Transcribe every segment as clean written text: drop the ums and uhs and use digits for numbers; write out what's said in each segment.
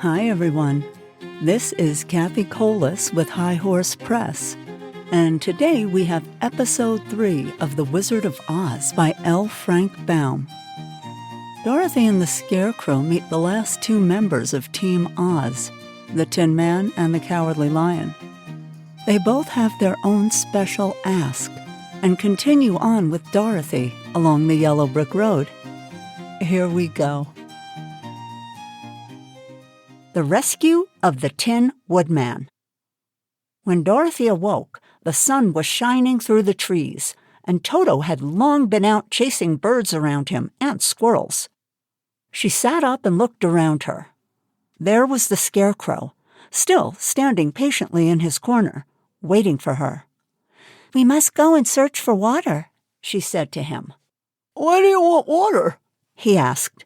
Hi, everyone. This is Cathi with High Horse Press, and today we have Episode 3 of The Wizard of Oz by L. Frank Baum. Dorothy and the Scarecrow meet the last two members of Team Oz, the Tinman and the Cowardly Lion. They both have their own special ask and continue on with Dorothy along the yellow brick road. Here we go. The Rescue of the Tin Woodman. When Dorothy awoke, the sun was shining through the trees, and Toto had long been out chasing birds around him and squirrels. She sat up and looked around her. There was the Scarecrow, still standing patiently in his corner, waiting for her. "We must go and search for water," she said to him. "Why do you want water?" he asked.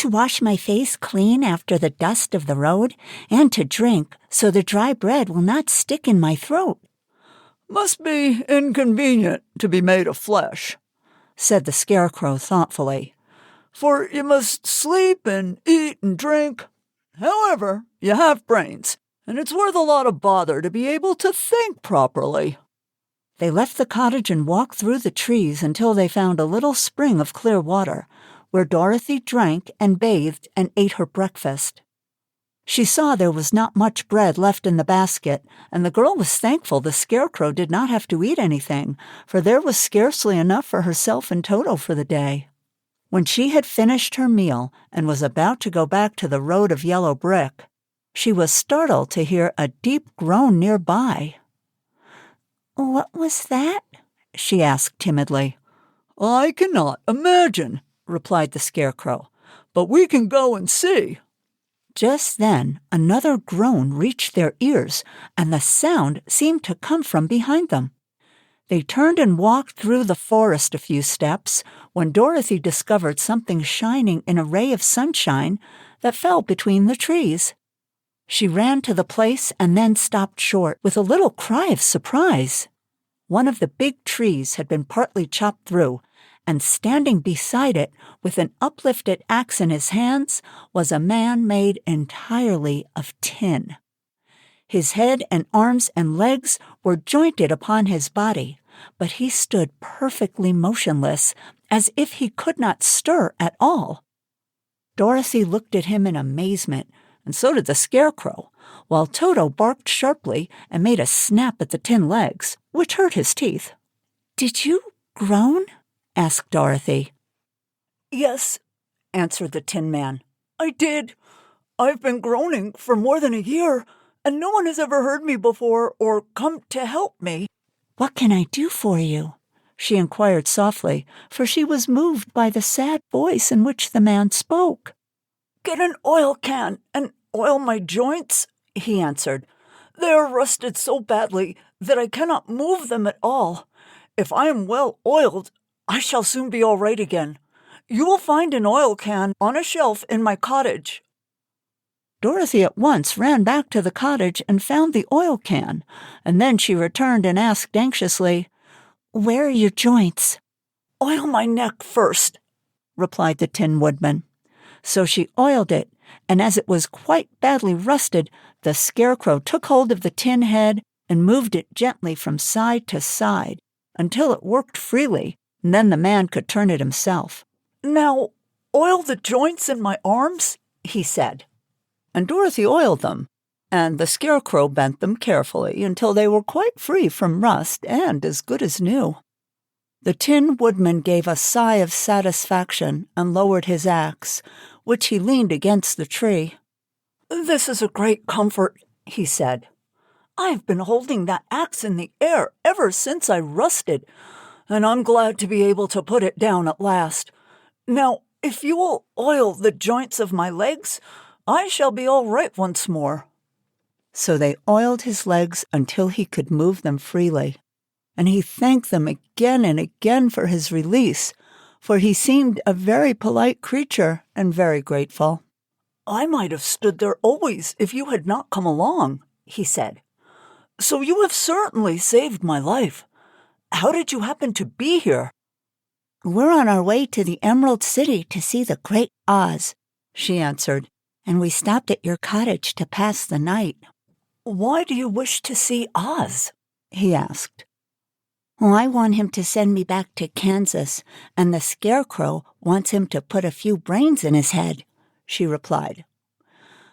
"To wash my face clean after the dust of the road, and to drink so the dry bread will not stick in my throat." "Must be inconvenient to be made of flesh," said the Scarecrow thoughtfully. "For you must sleep and eat and drink. However, you have brains, and it's worth a lot of bother to be able to think properly." They left the cottage and walked through the trees until they found a little spring of clear water, where Dorothy drank and bathed and ate her breakfast. She saw there was not much bread left in the basket, and the girl was thankful the Scarecrow did not have to eat anything, for there was scarcely enough for herself and Toto for the day. When she had finished her meal and was about to go back to the road of yellow brick, she was startled to hear a deep groan nearby. "What was that?" she asked timidly. "I cannot imagine," replied the Scarecrow, "but we can go and see." Just then, another groan reached their ears, and the sound seemed to come from behind them. They turned and walked through the forest a few steps when Dorothy discovered something shining in a ray of sunshine that fell between the trees. She ran to the place and then stopped short with a little cry of surprise. One of the big trees had been partly chopped through, and standing beside it, with an uplifted axe in his hands, was a man made entirely of tin. His head and arms and legs were jointed upon his body, but he stood perfectly motionless, as if he could not stir at all. Dorothy looked at him in amazement, and so did the Scarecrow, while Toto barked sharply and made a snap at the tin legs, which hurt his teeth. "Did you groan?" asked Dorothy. "Yes," answered the Tin Man. "I did. I've been groaning for more than a year, and no one has ever heard me before or come to help me." "What can I do for you?" she inquired softly, for she was moved by the sad voice in which the man spoke. "Get an oil can and oil my joints," he answered. "They are rusted so badly that I cannot move them at all. If I am well oiled, I shall soon be all right again. You will find an oil can on a shelf in my cottage." Dorothy at once ran back to the cottage and found the oil can, and then she returned and asked anxiously, "Where are your joints?" "Oil my neck first," replied the Tin Woodman. So she oiled it, and as it was quite badly rusted, the Scarecrow took hold of the tin head and moved it gently from side to side until it worked freely, and then the man could turn it himself. "Now, oil the joints in my arms," he said. And Dorothy oiled them, and the Scarecrow bent them carefully until they were quite free from rust and as good as new. The Tin Woodman gave a sigh of satisfaction and lowered his axe, which he leaned against the tree. "This is a great comfort," he said. "I've been holding that axe in the air ever since I rusted, and I'm glad to be able to put it down at last. Now, if you will oil the joints of my legs, I shall be all right once more." So they oiled his legs until he could move them freely, and he thanked them again and again for his release, for he seemed a very polite creature and very grateful. "I might have stood there always if you had not come along," he said. "So you have certainly saved my life. How did you happen to be here?" "We're on our way to the Emerald City to see the Great Oz," she answered, and we stopped at your cottage to pass the night." "Why do you wish to see Oz?" he asked. "Well, I want him to send me back to Kansas, and the Scarecrow wants him to put a few brains in his head," she replied.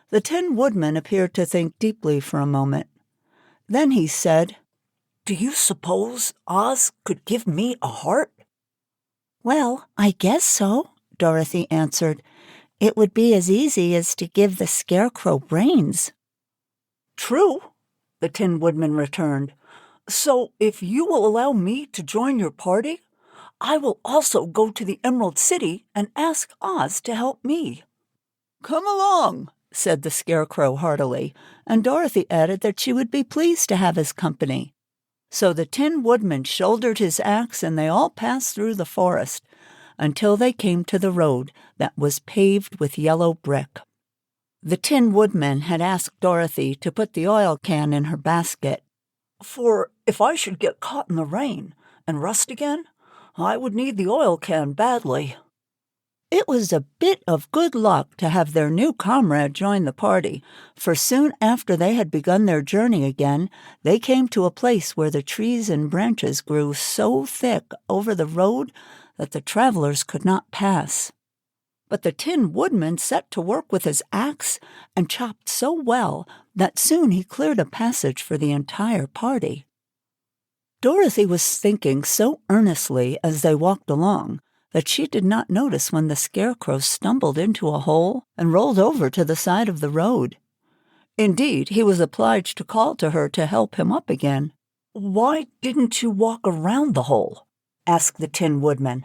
The Tin Woodman appeared to think deeply for a moment. Then he said, "Do you suppose Oz could give me a heart?" "Well, I guess so," Dorothy answered. "It would be as easy as to give the Scarecrow brains." "True," the Tin Woodman returned. "So if you will allow me to join your party, I will also go to the Emerald City and ask Oz to help me." "Come along," said the Scarecrow heartily, and Dorothy added that she would be pleased to have his company. So the Tin Woodman shouldered his axe and they all passed through the forest until they came to the road that was paved with yellow brick. The Tin Woodman had asked Dorothy to put the oil can in her basket. "For if I should get caught in the rain and rust again, I would need the oil can badly." It was a bit of good luck to have their new comrade join the party, for soon after they had begun their journey again, they came to a place where the trees and branches grew so thick over the road that the travelers could not pass. But the Tin Woodman set to work with his axe and chopped so well that soon he cleared a passage for the entire party. Dorothy was thinking so earnestly as they walked along that she did not notice when the Scarecrow stumbled into a hole and rolled over to the side of the road. Indeed, he was obliged to call to her to help him up again. "Why didn't you walk around the hole?" asked the Tin Woodman.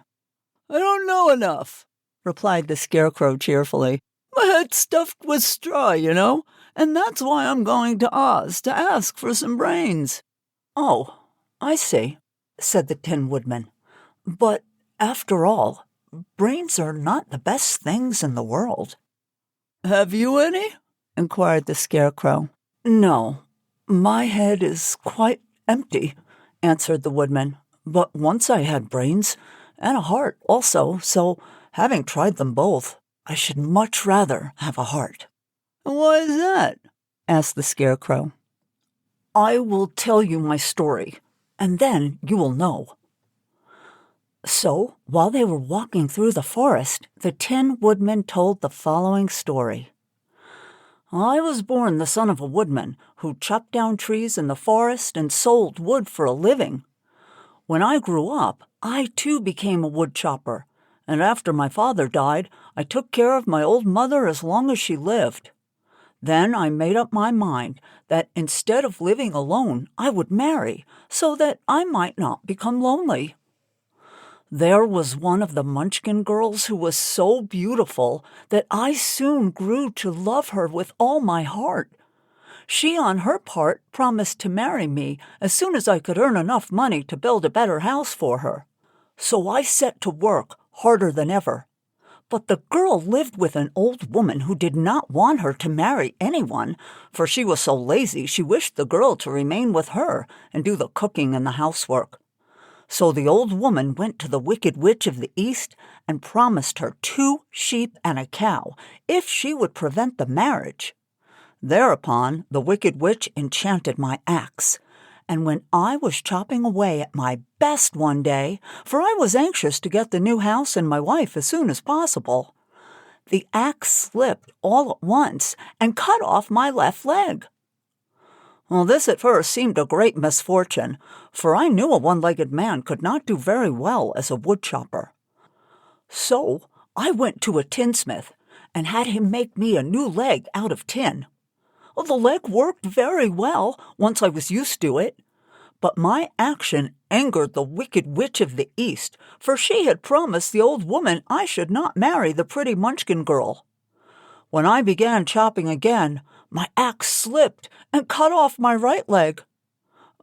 "I don't know enough," replied the Scarecrow cheerfully. "My head's stuffed with straw, you know, and that's why I'm going to Oz to ask for some brains." "Oh, I see," said the Tin Woodman. "But after all, brains are not the best things in the world." "Have you any?" inquired the Scarecrow. "No, my head is quite empty," answered the Woodman. "But once I had brains, and a heart also, so having tried them both, I should much rather have a heart." "Why is that?" asked the Scarecrow. "I will tell you my story, and then you will know." So, while they were walking through the forest, the Tin Woodman told the following story. "I was born the son of a woodman who chopped down trees in the forest and sold wood for a living. When I grew up, I too became a wood chopper, and after my father died, I took care of my old mother as long as she lived. Then I made up my mind that instead of living alone, I would marry, so that I might not become lonely. There was one of the Munchkin girls who was so beautiful that I soon grew to love her with all my heart. She, on her part, promised to marry me as soon as I could earn enough money to build a better house for her. So I set to work, harder than ever. But the girl lived with an old woman who did not want her to marry anyone, for she was so lazy she wished the girl to remain with her and do the cooking and the housework. So the old woman went to the Wicked Witch of the East and promised her 2 sheep and a cow if she would prevent the marriage. Thereupon the Wicked Witch enchanted my axe, and when I was chopping away at my best one day, for I was anxious to get the new house and my wife as soon as possible, the axe slipped all at once and cut off my left leg. Well, this at first seemed a great misfortune, for I knew a one-legged man could not do very well as a wood chopper. So I went to a tinsmith and had him make me a new leg out of tin. The leg worked very well once I was used to it, but my action angered the Wicked Witch of the East, for she had promised the old woman I should not marry the pretty Munchkin girl. When I began chopping again, my axe slipped and cut off my right leg.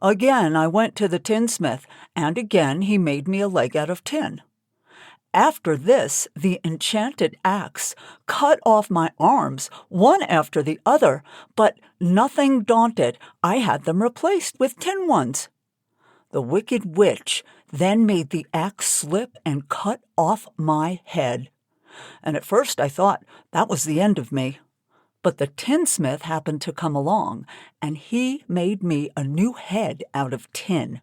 Again I went to the tinsmith, and again he made me a leg out of tin. After this, the enchanted axe cut off my arms, one after the other, but nothing daunted, I had them replaced with tin ones. The Wicked Witch then made the axe slip and cut off my head. And at first I thought that was the end of me. But the tinsmith happened to come along, and he made me a new head out of tin.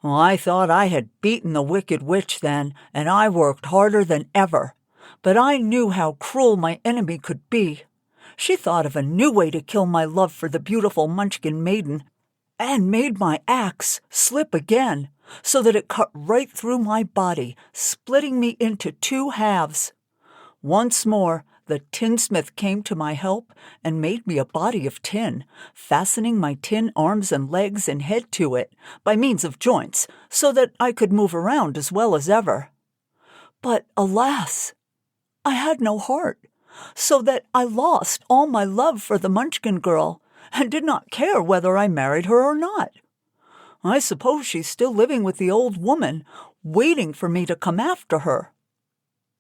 Well, I thought I had beaten the wicked witch then, and I worked harder than ever. But I knew how cruel my enemy could be. She thought of a new way to kill my love for the beautiful Munchkin maiden, and made my axe slip again, so that it cut right through my body, splitting me into 2 halves. Once more, the tinsmith came to my help and made me a body of tin, fastening my tin arms and legs and head to it by means of joints, so that I could move around as well as ever. But alas, I had no heart, so that I lost all my love for the Munchkin girl, and did not care whether I married her or not. I suppose she's still living with the old woman, waiting for me to come after her.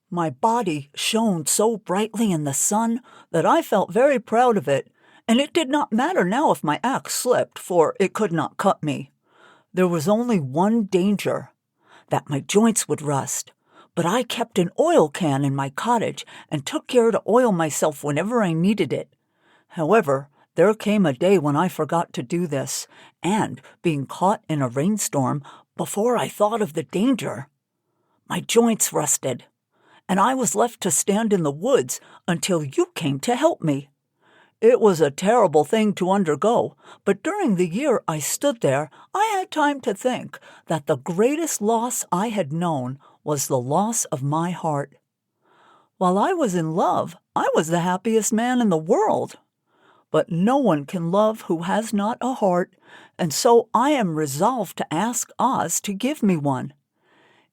My body shone so brightly in the sun that I felt very proud of it, and it did not matter now if my axe slipped, for it could not cut me. There was only one danger, that my joints would rust, but I kept an oil can in my cottage and took care to oil myself whenever I needed it. However, there came a day when I forgot to do this, and, being caught in a rainstorm, before I thought of the danger, my joints rusted, and I was left to stand in the woods until you came to help me. It was a terrible thing to undergo, but during the year I stood there, I had time to think that the greatest loss I had known was the loss of my heart. While I was in love, I was the happiest man in the world. But no one can love who has not a heart, and so I am resolved to ask Oz to give me one.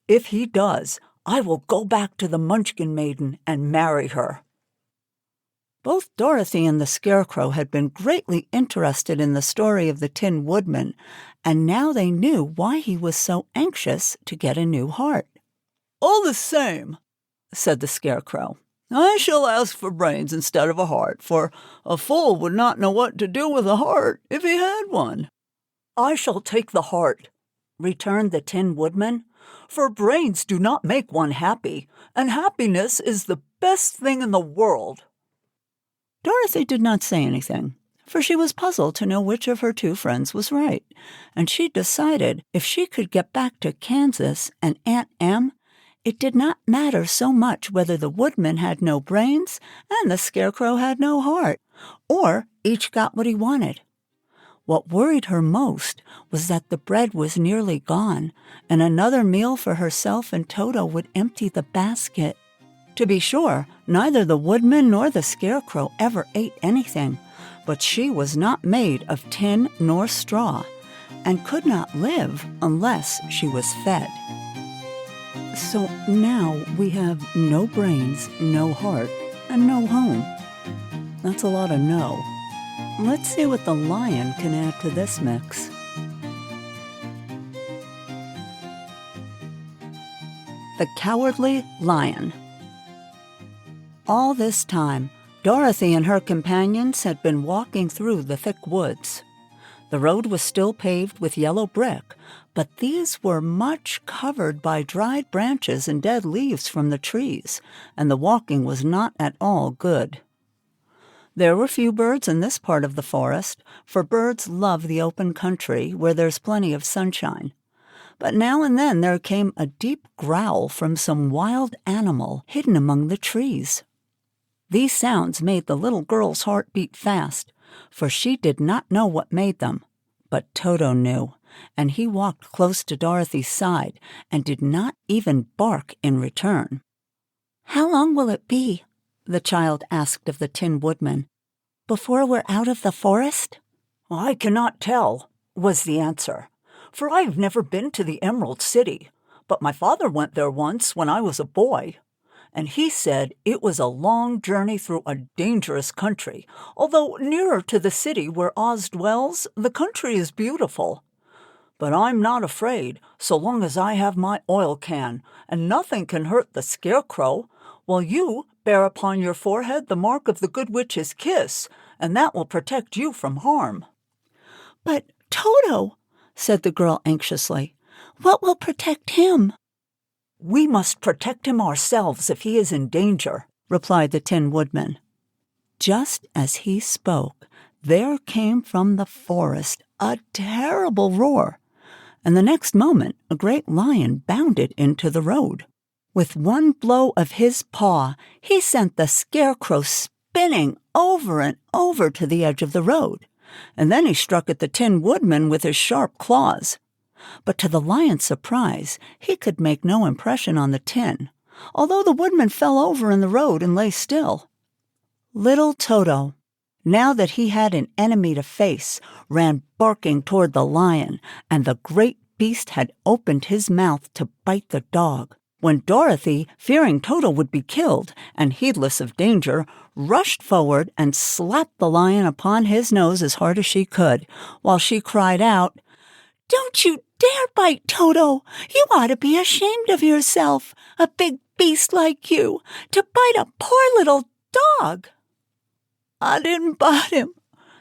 If he does, I will go back to the Munchkin maiden and marry her." Both Dorothy and the Scarecrow had been greatly interested in the story of the Tin Woodman, and now they knew why he was so anxious to get a new heart. "All the same," said the Scarecrow, "I shall ask for brains instead of a heart, for a fool would not know what to do with a heart if he had one." "I shall take the heart," returned the Tin Woodman, "for brains do not make one happy, and happiness is the best thing in the world." Dorothy did not say anything, for she was puzzled to know which of her 2 friends was right, and she decided if she could get back to Kansas and Aunt Em, it did not matter so much whether the Woodman had no brains and the Scarecrow had no heart, or each got what he wanted. What worried her most was that the bread was nearly gone, and another meal for herself and Toto would empty the basket. To be sure, neither the Woodman nor the Scarecrow ever ate anything, but she was not made of tin nor straw, and could not live unless she was fed. So now we have no brains, no heart, and no home. That's a lot of no. Let's see what the lion can add to this mix. The Cowardly Lion. All this time, Dorothy and her companions had been walking through the thick woods. The road was still paved with yellow brick, but these were much covered by dried branches and dead leaves from the trees, and the walking was not at all good. There were few birds in this part of the forest, for birds love the open country where there's plenty of sunshine. But now and then there came a deep growl from some wild animal hidden among the trees. These sounds made the little girl's heart beat fast, for she did not know what made them. But Toto knew, and he walked close to Dorothy's side and did not even bark in return. "How long will it be," the child asked of the Tin Woodman, "before we're out of the forest?" "I cannot tell," was the answer, "for I have never been to the Emerald City, but my father went there once when I was a boy, and he said it was a long journey through a dangerous country, although nearer to the city where Oz dwells, the country is beautiful. But I'm not afraid, so long as I have my oil can, and nothing can hurt the Scarecrow, while you bear upon your forehead the mark of the Good Witch's kiss, and that will protect you from harm." "But Toto," said the girl anxiously, "what will protect him?" "We must protect him ourselves if he is in danger," replied the Tin Woodman. Just as he spoke, there came from the forest a terrible roar, and the next moment a great lion bounded into the road. With one blow of his paw, he sent the Scarecrow spinning over and over to the edge of the road, and then he struck at the Tin Woodman with his sharp claws. But to the lion's surprise, he could make no impression on the tin, although the woodman fell over in the road and lay still. Little Toto, now that he had an enemy to face, ran barking toward the lion, and the great beast had opened his mouth to bite the dog, when Dorothy, fearing Toto would be killed, and heedless of danger, rushed forward and slapped the lion upon his nose as hard as she could, while she cried out, "Don't you dare bite Toto! You ought to be ashamed of yourself, a big beast like you, to bite a poor little dog!" "I didn't bite him,"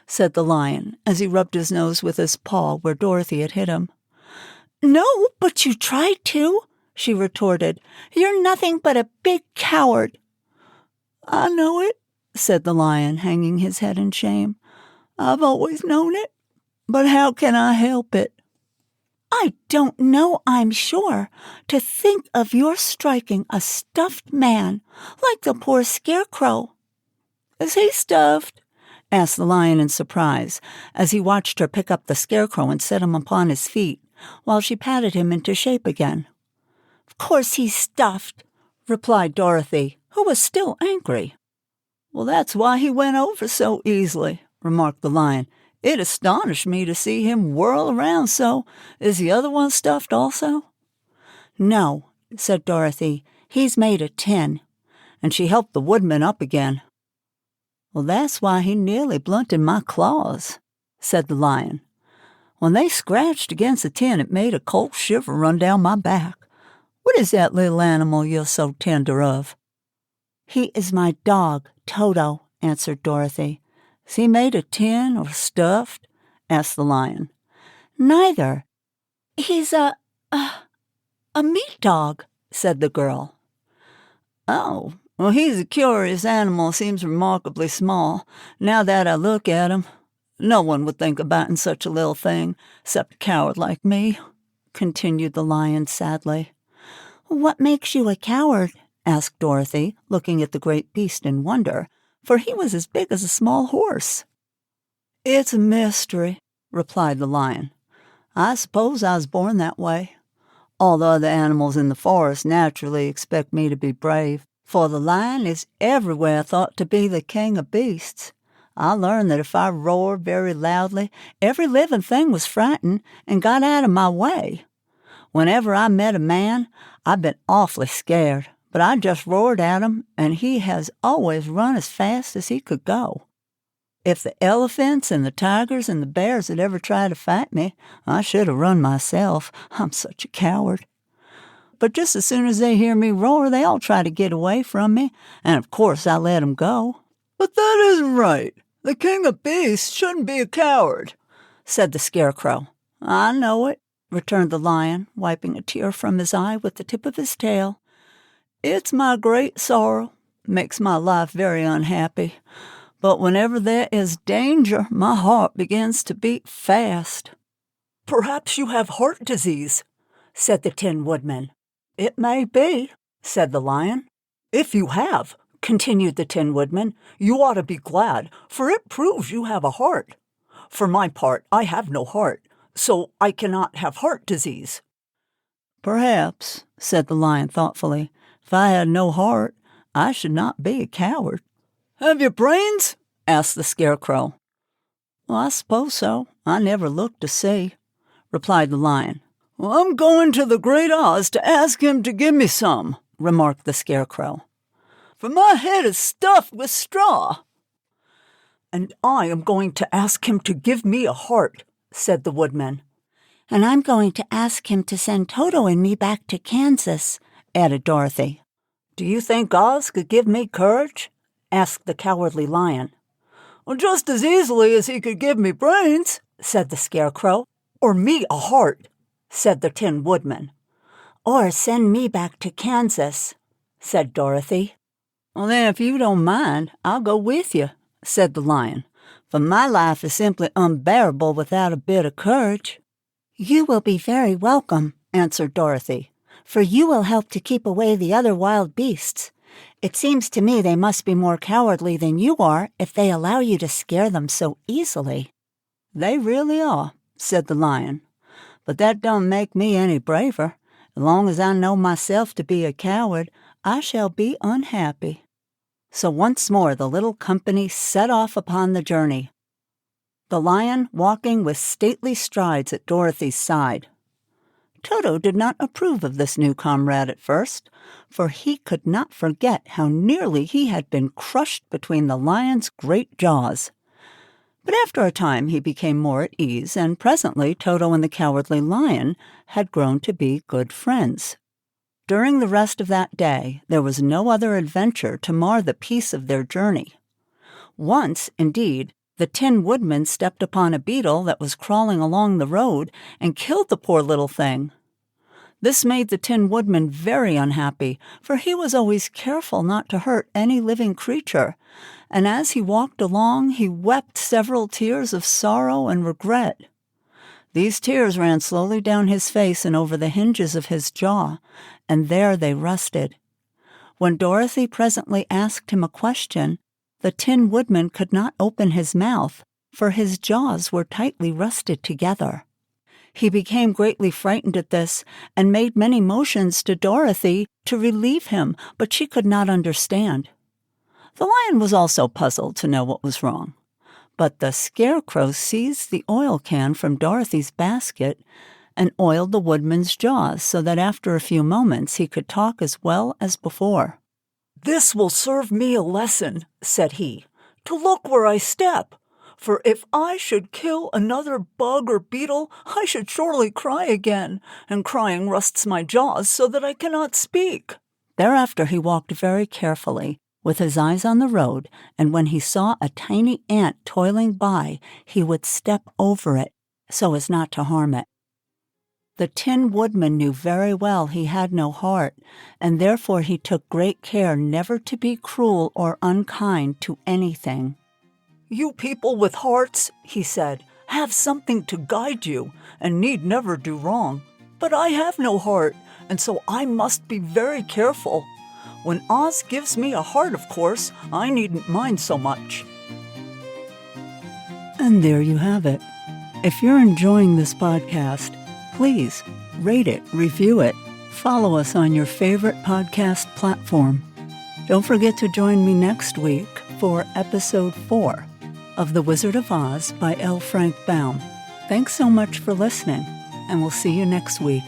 said the lion, as he rubbed his nose with his paw where Dorothy had hit him. "No, but you tried to," she retorted. "You're nothing but a big coward." "I know it," said the lion, hanging his head in shame. "I've always known it, but how can I help it?" "I don't know, I'm sure. To think of your striking a stuffed man, like the poor Scarecrow." "Is he stuffed?" asked the lion in surprise, as he watched her pick up the Scarecrow and set him upon his feet, while she patted him into shape again. "Of course he's stuffed," replied Dorothy, who was still angry. "Well, that's why he went over so easily," remarked the lion. "It astonished me to see him whirl around so. Is the other one stuffed also?" "No," said Dorothy. "He's made of tin." And she helped the woodman up again. "Well, that's why he nearly blunted my claws," said the lion. "When they scratched against the tin, it made a cold shiver run down my back. What is that little animal you're so tender of?" "He is my dog, Toto," answered Dorothy. "Is he made of tin or stuffed?" asked the lion. "Neither. He's a meat dog," said the girl. "Oh, well, he's a curious animal, seems remarkably small. Now that I look at him, no one would think of biting such a little thing, except a coward like me," continued the lion sadly. "What makes you a coward?" asked Dorothy, looking at the great beast in wonder, for he was as big as a small horse. "It's a mystery," replied the lion. "I suppose I was born that way. All the other animals in the forest naturally expect me to be brave, for the lion is everywhere thought to be the king of beasts. I learned that if I roared very loudly, every living thing was frightened and got out of my way. Whenever I met a man, I've been awfully scared, but I just roared at him, and he has always run as fast as he could go. If the elephants and the tigers and the bears had ever tried to fight me, I should have run myself. I'm such a coward. But just as soon as they hear me roar, they all try to get away from me, and of course I let them go." "But that isn't right. The king of beasts shouldn't be a coward," said the Scarecrow. "I know it," returned the lion, wiping a tear from his eye with the tip of his tail. "It's my great sorrow. Makes my life very unhappy. But whenever there is danger, my heart begins to beat fast." "Perhaps you have heart disease," said the Tin Woodman. "It may be," said the lion. "If you have," continued the Tin Woodman, "you ought to be glad, for it proves you have a heart. For my part, I have no heart, so I cannot have heart disease." "Perhaps," said the lion thoughtfully, "if I had no heart, I should not be a coward." "Have you brains?" asked the Scarecrow. "Well, I suppose so. I never looked to see," replied the lion. "Well, I'm going to the Great Oz to ask him to give me some," remarked the Scarecrow. "For my head is stuffed with straw." "And I am going to ask him to give me a heart," said the Woodman. "And I'm going to ask him to send Toto and me back to Kansas," added Dorothy. "Do you think Oz could give me courage?" asked the Cowardly Lion. "Well, just as easily as he could give me brains," said the Scarecrow. "Or me a heart," said the Tin Woodman. "Or send me back to Kansas," said Dorothy. "Well, then, if you don't mind, I'll go with you," said the lion, "for my life is simply unbearable without a bit of courage." "You will be very welcome," answered Dorothy, "for you will help to keep away the other wild beasts. It seems to me they must be more cowardly than you are if they allow you to scare them so easily." "They really are," said the lion, "but that don't make me any braver. As long as I know myself to be a coward, I shall be unhappy." So once more the little company set off upon the journey, the lion walking with stately strides at Dorothy's side. Toto did not approve of this new comrade at first, for he could not forget how nearly he had been crushed between the lion's great jaws. But after a time he became more at ease, and presently Toto and the Cowardly Lion had grown to be good friends. During the rest of that day, there was no other adventure to mar the peace of their journey. Once, indeed, the Tin Woodman stepped upon a beetle that was crawling along the road and killed the poor little thing. This made the Tin Woodman very unhappy, for he was always careful not to hurt any living creature, and as he walked along he wept several tears of sorrow and regret. These tears ran slowly down his face and over the hinges of his jaw, and there they rusted. When Dorothy presently asked him a question, the Tin Woodman could not open his mouth, for his jaws were tightly rusted together. He became greatly frightened at this, and made many motions to Dorothy to relieve him, but she could not understand. The lion was also puzzled to know what was wrong. But the Scarecrow seized the oil can from Dorothy's basket and oiled the woodman's jaws so that after a few moments he could talk as well as before. "This will serve me a lesson," said he, "to look where I step. For if I should kill another bug or beetle, I should surely cry again, and crying rusts my jaws so that I cannot speak." Thereafter he walked very carefully, with his eyes on the road, and when he saw a tiny ant toiling by, he would step over it so as not to harm it. The Tin Woodman knew very well he had no heart, and therefore he took great care never to be cruel or unkind to anything. "You people with hearts," he said, "have something to guide you, and need never do wrong. But I have no heart, and so I must be very careful. When Oz gives me a heart, of course, I needn't mind so much." And there you have it. If you're enjoying this podcast, please rate it, review it, follow us on your favorite podcast platform. Don't forget to join me next week for Episode 4 of The Wizard of Oz by L. Frank Baum. Thanks so much for listening, and we'll see you next week.